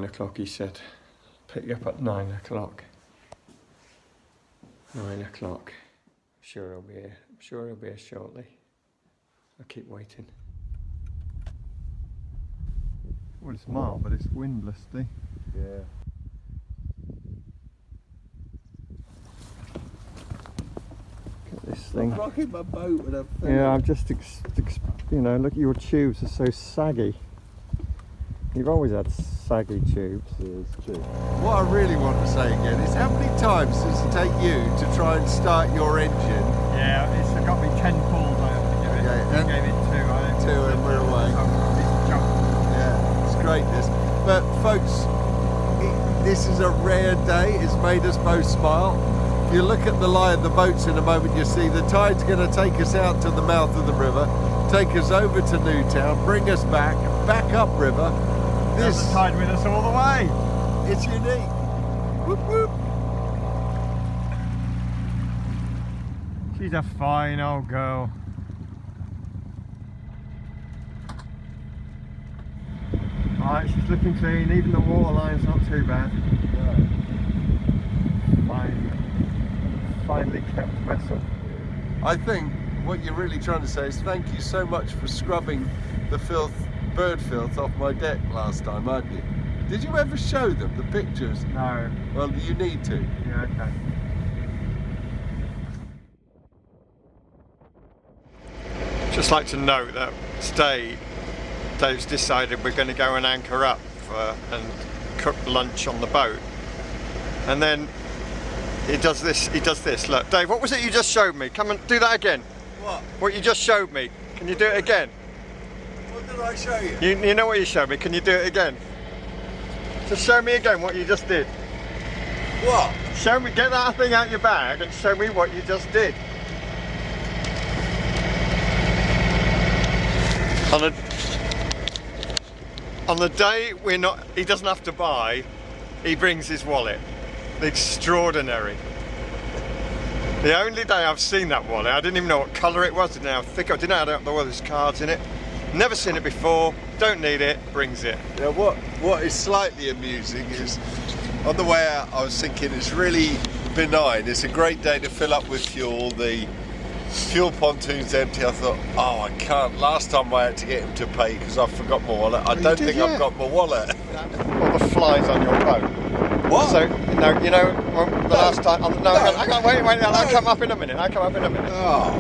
9 o'clock, he said. Pick you up at 9 o'clock. 9 o'clock. Sure he'll be here. I'm sure he'll be here shortly. I'll keep waiting. Well, it's mild, but it's windless, see? Yeah. Look at this thing. I'm rocking my boat with a thing. Yeah, I'm just, you know, look at your tubes are so saggy. You've always had saggy tubes. Yeah, it's true. What I really want to say again is how many times does it take you to try and start your engine? Yeah, it's got me 10 pulls I have to give it. Yeah, I gave it 2. 2 and we're away. Yeah, it's greatness. But folks, this is a rare day. It's made us both smile. If you look at the lie of the boats in a moment, you see the tide's going to take us out to the mouth of the river, take us over to Newtown, bring us back upriver. There's the tide with us all the way. It's unique. Whoop whoop. She's a fine old girl. Alright, she's looking clean, even the waterline's not too bad. Finely kept vessel. I think what you're really trying to say is thank you so much for scrubbing the filth, bird filth off my deck last time, aren't you? Did you ever show them the pictures? No. Well, you need to. Yeah, okay. Just like to note that today Dave's decided we're going to go and anchor up and cook lunch on the boat, and then he does this. Look, Dave, what was it you just showed me? Come and do that again. What you just showed me. Can you do it again? What did I show you? You know what you showed me. Can you do it again? Just show me again what you just did. What? Show me, get that thing out your bag and show me what you just did. On the day he doesn't have to buy, he brings his wallet. Extraordinary. The only day I've seen that wallet, I didn't even know what colour it was, didn't know how thick, I didn't know there was cards in it. Never seen it before, don't need it, brings it. Yeah, what is slightly amusing is, on the way out I was thinking it's really benign. It's a great day to fill up with fuel. The fuel pontoon's empty. I thought, oh, I can't. Last time I had to get him to pay because I forgot my wallet. I don't think I've got my wallet. All the flies on your boat. What? So, no, you know, the last time, hang on, wait, I'll come up in a minute, Oh.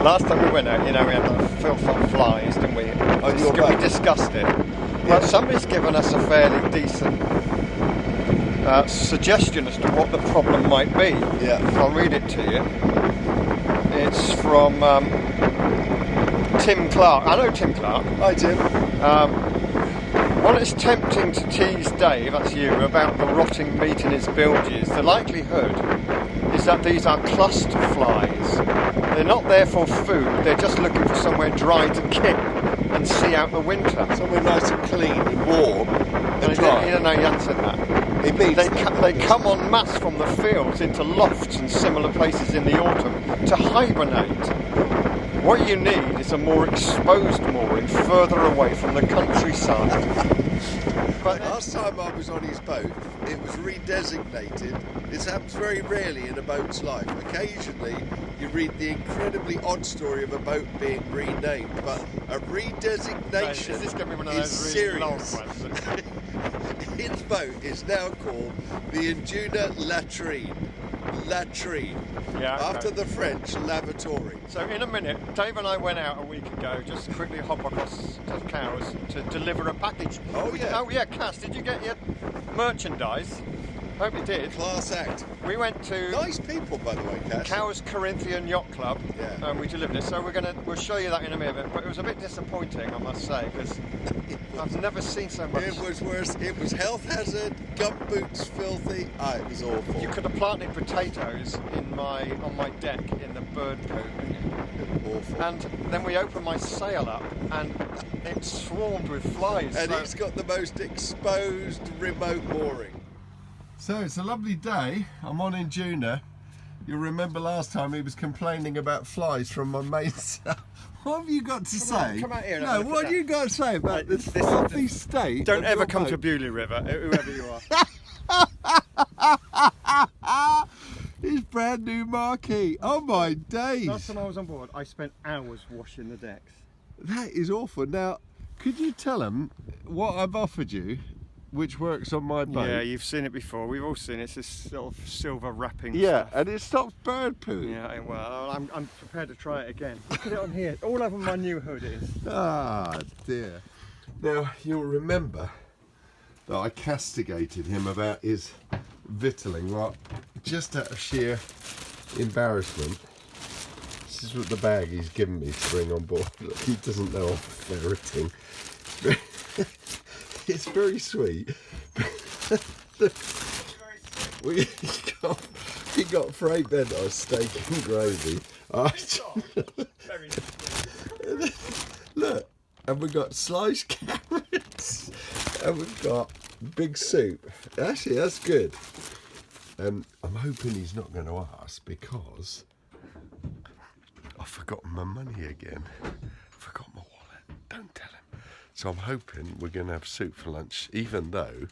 Last time we went out, you know, we had the filth on flies, didn't we? On your boat? We discussed it. Well, somebody's given us a fairly decent suggestion as to what the problem might be. Yeah. I'll read it to you. It's from Tim Clark. I know Tim Clark. Hi, Tim. While it's tempting to tease Dave, that's you, about the rotting meat in his bilges, the likelihood is that these are cluster flies. They're not there for food, they're just looking for somewhere dry to kick and see out the winter. Somewhere nice and clean and warm and dry. You know, Jan said that. It means they come en masse from the fields into lofts and similar places in the autumn to hibernate. What you need is a more exposed mooring further away from the countryside. But last time I was on his boat, it was redesignated. This happens very rarely in a boat's life. Occasionally, you read the incredibly odd story of a boat being renamed, but a redesignation is serious. His boat is now called the Induna Latrine. Yeah, okay. After the French lavatory. So in a minute, Dave and I went out a week ago, just to quickly hop across to Cowes to deliver a package. Oh yeah, Cass, did you get your merchandise? Hope you did. Class act. We went to nice people, by the way, Cass. Cowes Corinthian Yacht Club, yeah. And we delivered it. So we'll show you that in a minute. But it was a bit disappointing, I must say, because I've never seen so much. It was worse. It was health hazard, gum boots filthy. It was awful. You could have planted potatoes on my deck in the bird poo. Awful. And then we opened my sail up, and it swarmed with flies. And it's got the most exposed remote mooring. So it's a lovely day. I'm on Induna. You'll remember last time he was complaining about flies from my mainsail. What have you got to say? come out here and No, have a look what at have you got to say about Right, this this- filthy state? Don't of ever your come to boat? Bewley River, whoever you are. His brand new marquee. Oh my days. Last time I was on board, I spent hours washing the decks. That is awful. Now, could you tell them what I've offered you, which works on my boat? Yeah, you've seen it before. We've all seen it. It's this sort of silver wrapping Yeah, stuff. and it stops bird poo. Yeah, well, I'm prepared to try it again. Look at it on here. All over my new hood it is. Ah, dear. Now, you'll remember that I castigated him about his victualling, well, just out of sheer embarrassment. This is what the bag he's given me to bring on board. Look, he doesn't know I'm ferreting. It's very sweet. He got Frey bent on steak and gravy. Look, and we've got sliced carrots, and we've got big soup. Actually, that's good. I'm hoping he's not going to ask because I've forgotten my money again. Forgot my wallet. Don't tell him. So I'm hoping we're going to have soup for lunch, even though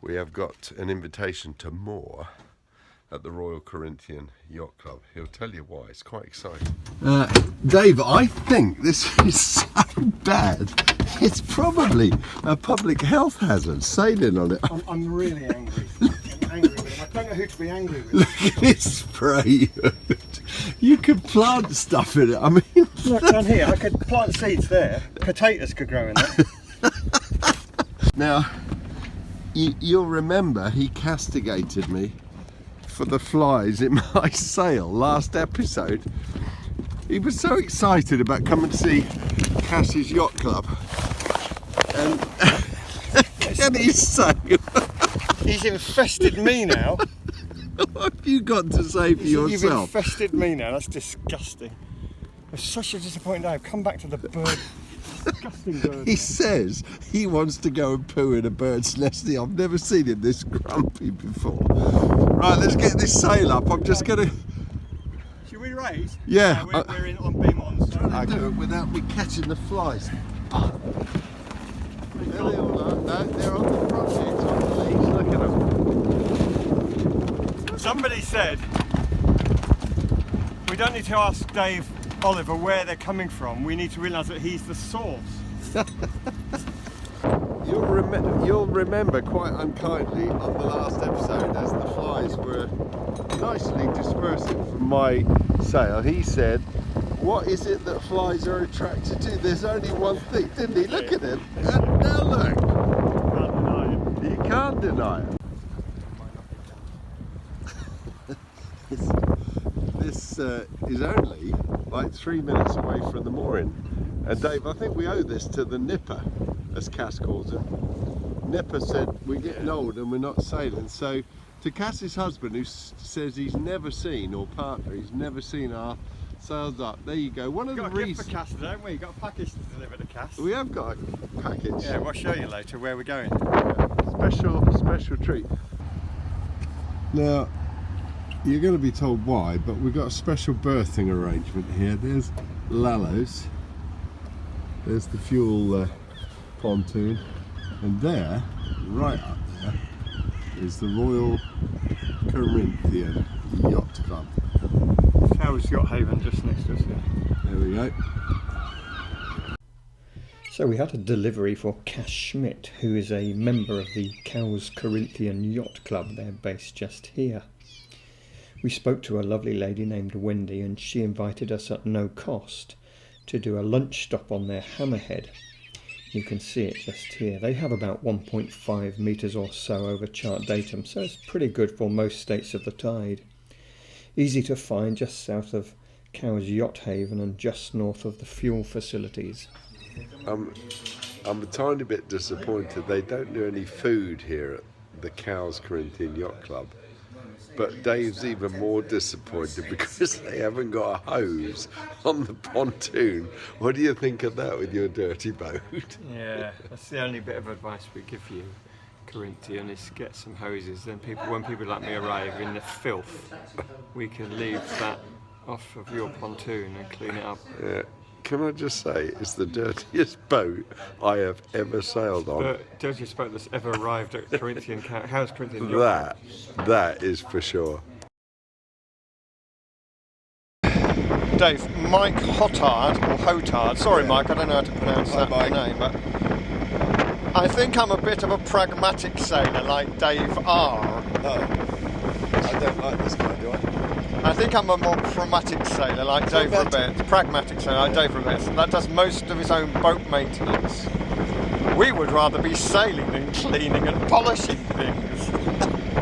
we have got an invitation to moor at the Royal Corinthian Yacht Club. He'll tell you why. It's quite exciting. Dave, I think this is so bad. It's probably a public health hazard sailing on it. I'm really angry. I'm angry with him. I don't know who to be angry with. Look at this spray. You could plant stuff in it. I mean, Look down here, I could plant seeds there. Potatoes could grow in there. now, you'll remember he castigated me for the flies in my sail last episode. He was so excited about coming to see Cass's Yacht Club and his sail. He's infested me now. What have you got to say for You've yourself? infested me now. That's disgusting. It's such a disappointing day. I've come back to the bird. Disgusting bird. He says he wants to go and poo in a bird's nest. I've never seen him this grumpy before. Right, let's get this sail up. I'm just going to... Should we raise? Yeah. We're in on beam on. So I do it without me catching the flies. There they all are. No, they're on the front here. It's on the leash. Look at them. somebody said we don't need to ask Dave Oliver where they're coming from. We need to realise that he's the source. You'll remember quite unkindly on the last episode, as the flies were nicely dispersing from my sail, he said, what is it that flies are attracted to? There's only one thing, didn't he? Look at it. And now look. Can't deny it. You can't deny it. This is only like 3 minutes away from the mooring. And Dave, I think we owe this to the nipper, as Cass calls him. Nipper said, we're getting old and we're not sailing. So to Cass's husband, who says he's never seen, or partner, he's never seen our sails up. There you go. One of the Got a gift reasons... for Cass, haven't we? Got a package to deliver to Cass. We have got a package. Yeah, we'll show you later where we're going. Special treat. Now, you're going to be told why, but we've got a special berthing arrangement here. There's Lallows. There's the fuel pontoon. And there, right up there, is the Royal Corinthian Yacht Club. Cowes Yacht Haven just next to us here. There we go. So we had a delivery for Cass Schmidt, who is a member of the Cowes Corinthian Yacht Club. They're based just here. We spoke to a lovely lady named Wendy, and she invited us at no cost to do a lunch stop on their hammerhead. You can see it just here. They have about 1.5 metres or so over chart datum, so it's pretty good for most states of the tide. Easy to find just south of Cowes Yacht Haven and just north of the fuel facilities. I'm a tiny bit disappointed they don't do any food here at the Cowes Corinthian Yacht Club. But Dave's even more disappointed because they haven't got a hose on the pontoon. What do you think of that with your dirty boat? Yeah, that's the only bit of advice we give you, Corinthian, is get some hoses. Then when people like me arrive in the filth, we can leave that off of your pontoon and clean it up. Yeah. can I just say, it's the dirtiest boat I have ever sailed on. The dirtiest boat that's ever arrived at Corinthian. How's Corinthian Yacht? That is for sure. Dave, Mike Hotard, or Hotard, sorry Mike, I don't know how to pronounce that name, but I think I'm a bit of a pragmatic sailor like Dave R. No, I don't like this guy, do I? I think I'm a more pragmatic sailor like Dave Roberts. Pragmatic sailor like Dave Roberts. That does most of his own boat maintenance. We would rather be sailing than cleaning and polishing things.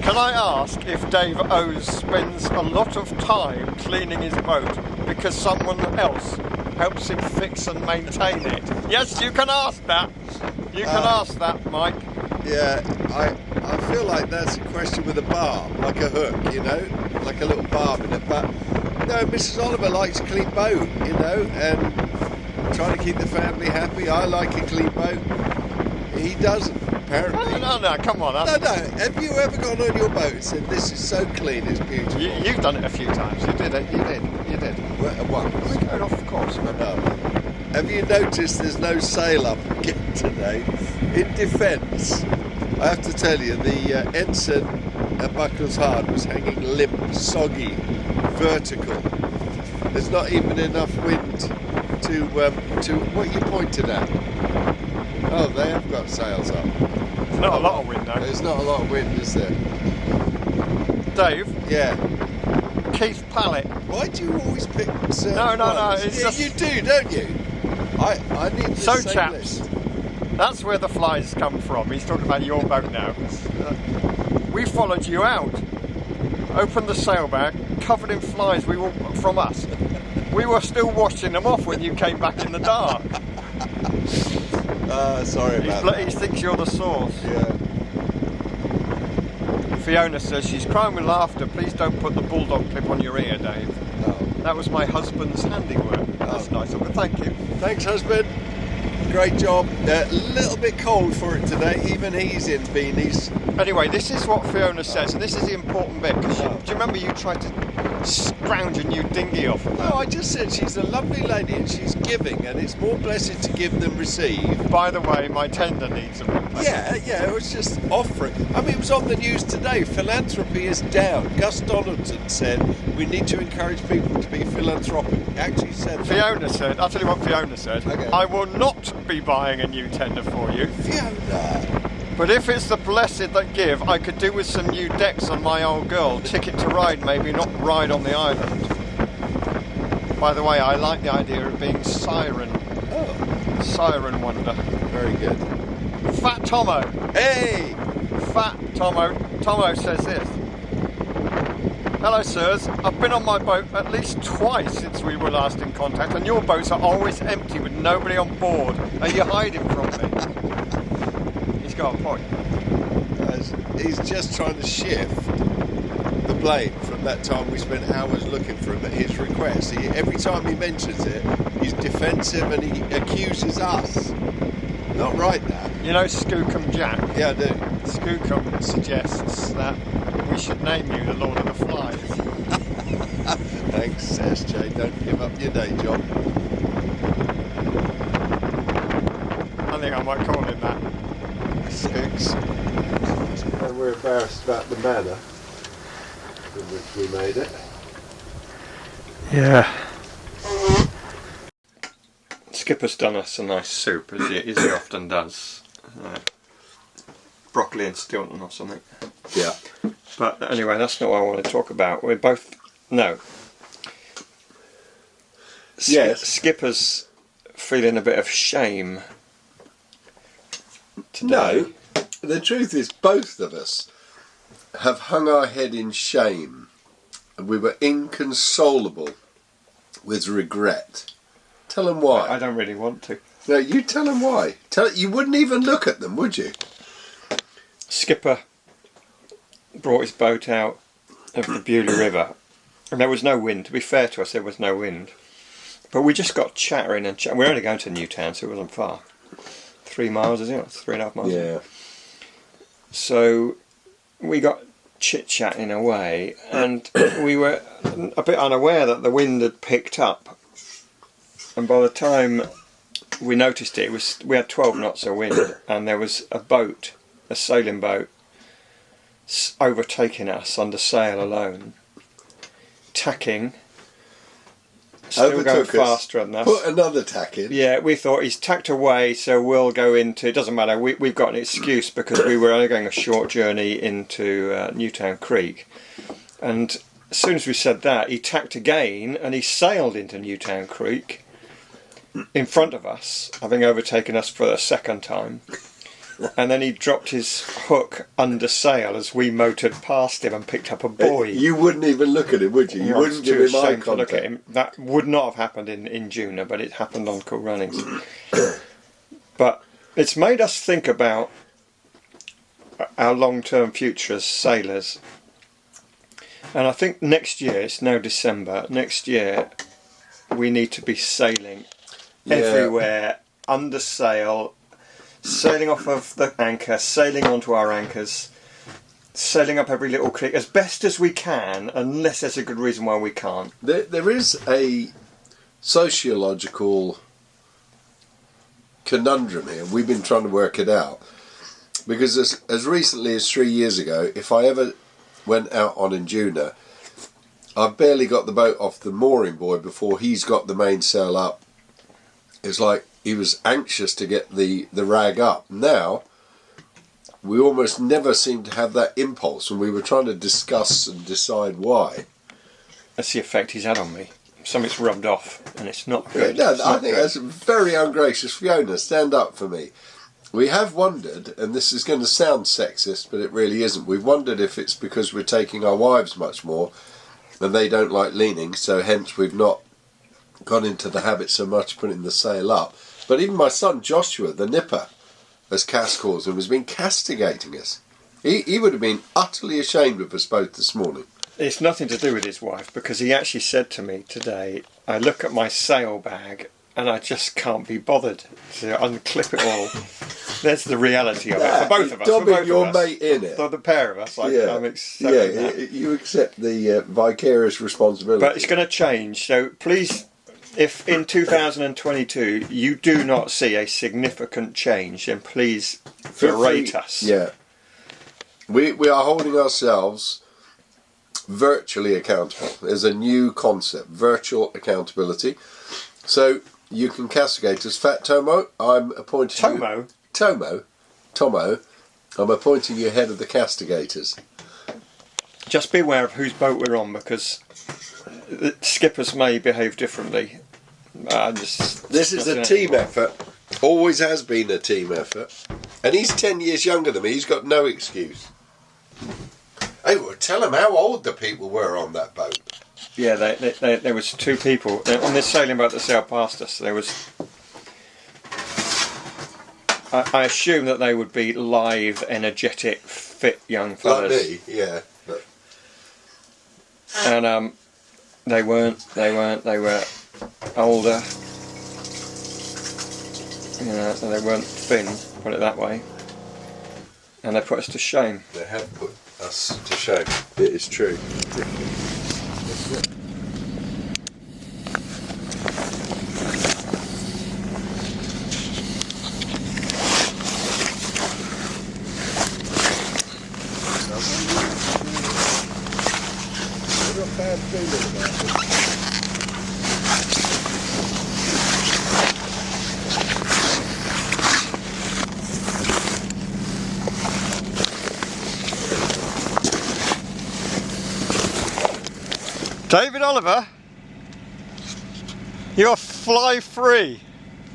Can I ask if Dave O's spends a lot of time cleaning his boat because someone else helps him fix and maintain it? Yes, you can ask that. You can ask that, Mike. Yeah, I feel like that's a question with a barb, like a hook, you know, like a little barb in it. But no, Mrs. Oliver likes a clean boat, you know, and trying to keep the family happy. I like a clean boat. He doesn't, apparently. No, come on. No. Have you ever gone on your boat and said, this is so clean, it's beautiful? You've done it a few times. You did it. You did. Once. We go off course, but No. Have you noticed there's no sail up again today? In defence, I have to tell you, the ensign at Buckles Hard was hanging limp, soggy, vertical. There's not even enough wind to what you pointed at. Oh, they have got sails up. not a lot of wind though. There's not a lot of wind, is there? Dave, Yeah. Keith Pallet. Why do you always pick certain No, ones? it's Yeah, just- you do, don't you? I need this So same chaps, list. that's where the flies come from. He's talking about your boat now. We followed you out. Opened the sailbag, covered in flies. We were from us. We were still washing them off when you came back in the dark. Sorry about that. He thinks you're the source. Yeah. Fiona says she's crying with laughter. Please don't put the bulldog clip on your ear, Dave. Oh. That was my husband's handiwork. That's nice of him. Thank you. Thanks, husband. Great job. A little bit cold for it today. Even he's in beanies. Anyway, this is what Fiona says, and this is the important bit. 'Cause Oh. do you remember you tried to scrounge a new dinghy off of her? No, I just said she's a lovely lady and she's giving, and it's more blessed to give than receive. By the way, my tender needs a replacement. Yeah, it was just offering. I mean, it was on the news today. Philanthropy is down. Gus Donaldson said we need to encourage people to be philanthropic. Actually said that. Fiona said, I'll tell you what Fiona said. Okay. I will not be buying a new tender for you. Fiona. But if it's the blessed that give, I could do with some new decks on my old girl. Ticket to ride, maybe, not ride on the island. By the way, I like the idea of being Siren. Oh, Siren Wonder. very good. Fat Tomo. Hey! Fat Tomo. Tomo says this. Hello, sirs. I've been on my boat at least twice since we were last in contact, and your boats are always empty with nobody on board. Are you hiding from me? He's got a point. He's just trying to shift the blame from that time we spent hours looking for him at his request. Every time he mentions it, he's defensive and he accuses us. Not right, that. You know Skookum Jack? Yeah, I do. Skookum suggests that we should name you the Lord of the Flies. Thanks, SJ. Don't give up your day job. I think I might call him that. Skooks. And we're embarrassed about the manner in which we made it. Yeah. Skipper's done us a nice soup, as he often does. Broccoli and Stilton or something. Yeah. But anyway, that's not what I want to talk about. We're both... No. Yes. Skipper's feeling a bit of shame today. No, the truth is both of us have hung our head in shame and we were inconsolable with regret. Tell them why. I don't really want to. No, you tell them why. You wouldn't even look at them, would you? Skipper brought his boat out of the Bewley River and there was no wind. To be fair to us, there was no wind. But we just got chattering and chatting. We're only going to Newtown, so it wasn't far. 3 miles, isn't it? 3.5 miles. Yeah. So we got chit-chatting away and we were a bit unaware that the wind had picked up. and by the time we noticed it, we had 12 knots of wind, and there was a boat, a sailing boat, overtaking us under sail alone, tacking, still going faster than us. Put another tack in. Yeah, we thought he's tacked away, so we'll go into, it doesn't matter, we've got an excuse because we were only going a short journey into Newtown Creek. And as soon as we said that, he tacked again and he sailed into Newtown Creek in front of us, having overtaken us for a second time. And then he dropped his hook under sail as we motored past him and picked up a buoy. You wouldn't even look at him, would you? You wouldn't give him eye contact. To look at him. That would not have happened in Juna, but it happened on Cool Runnings. But it's made us think about our long-term future as sailors. And I think next year, it's now December, next year we need to be sailing everywhere, under sail, sailing off of the anchor, sailing onto our anchors, sailing up every little creek as best as we can, unless there's a good reason why we can't. There is a sociological conundrum here. We've been trying to work it out. Because as recently as 3 years ago, if I ever went out on Injuna, I've barely got the boat off the mooring buoy before he's got the mainsail up. It's like he was anxious to get the rag up. Now, we almost never seem to have that impulse, and we were trying to discuss and decide why. That's the effect he's had on me. Something's rubbed off, and it's not good. No, I think that's very ungracious. Fiona, stand up for me. We have wondered, and this is going to sound sexist, but it really isn't. We've wondered if it's because we're taking our wives much more, and they don't like leaning, so hence we've not gone into the habit so much putting the sail up. But even my son Joshua, the nipper, as Cass calls him, has been castigating us. He would have been utterly ashamed of us both this morning. It's nothing to do with his wife, because he actually said to me today, I look at my sail bag and I just can't be bothered to unclip it all. There's the reality of it for both of us. For both your of us. mate in it. For the pair of us, I'm accepting that. You accept the vicarious responsibility. But it's going to change, so please, if in 2022 you do not see a significant change, then please berate us. Yeah. We are holding ourselves virtually accountable. There's a new concept, virtual accountability. So you can castigate us. Fat Tomo, I'm appointing you... Tomo, I'm appointing you head of the castigators. Just be aware of whose boat we're on, because the skippers may behave differently. This is a team effort. Always has been a team effort. And he's 10 years younger than me. He's got no excuse. Hey, well, tell him how old the people were on that boat. Yeah, there was two people on this sailing boat that sailed past us. There was. I assume that they would be live, energetic, fit young fellas. Like me, yeah. But... And they weren't. They were older. You know, they weren't thin. Put it that way. And they put us to shame. They have put us to shame. It is true. David Oliver, you're fly free.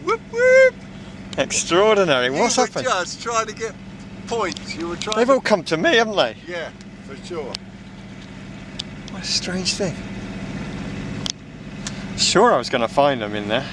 Whoop whoop! Extraordinary. What's happened? You were just trying to get points. You were trying. They've all come to me, haven't they? Yeah, for sure. What a strange thing. Sure, I was going to find them in there.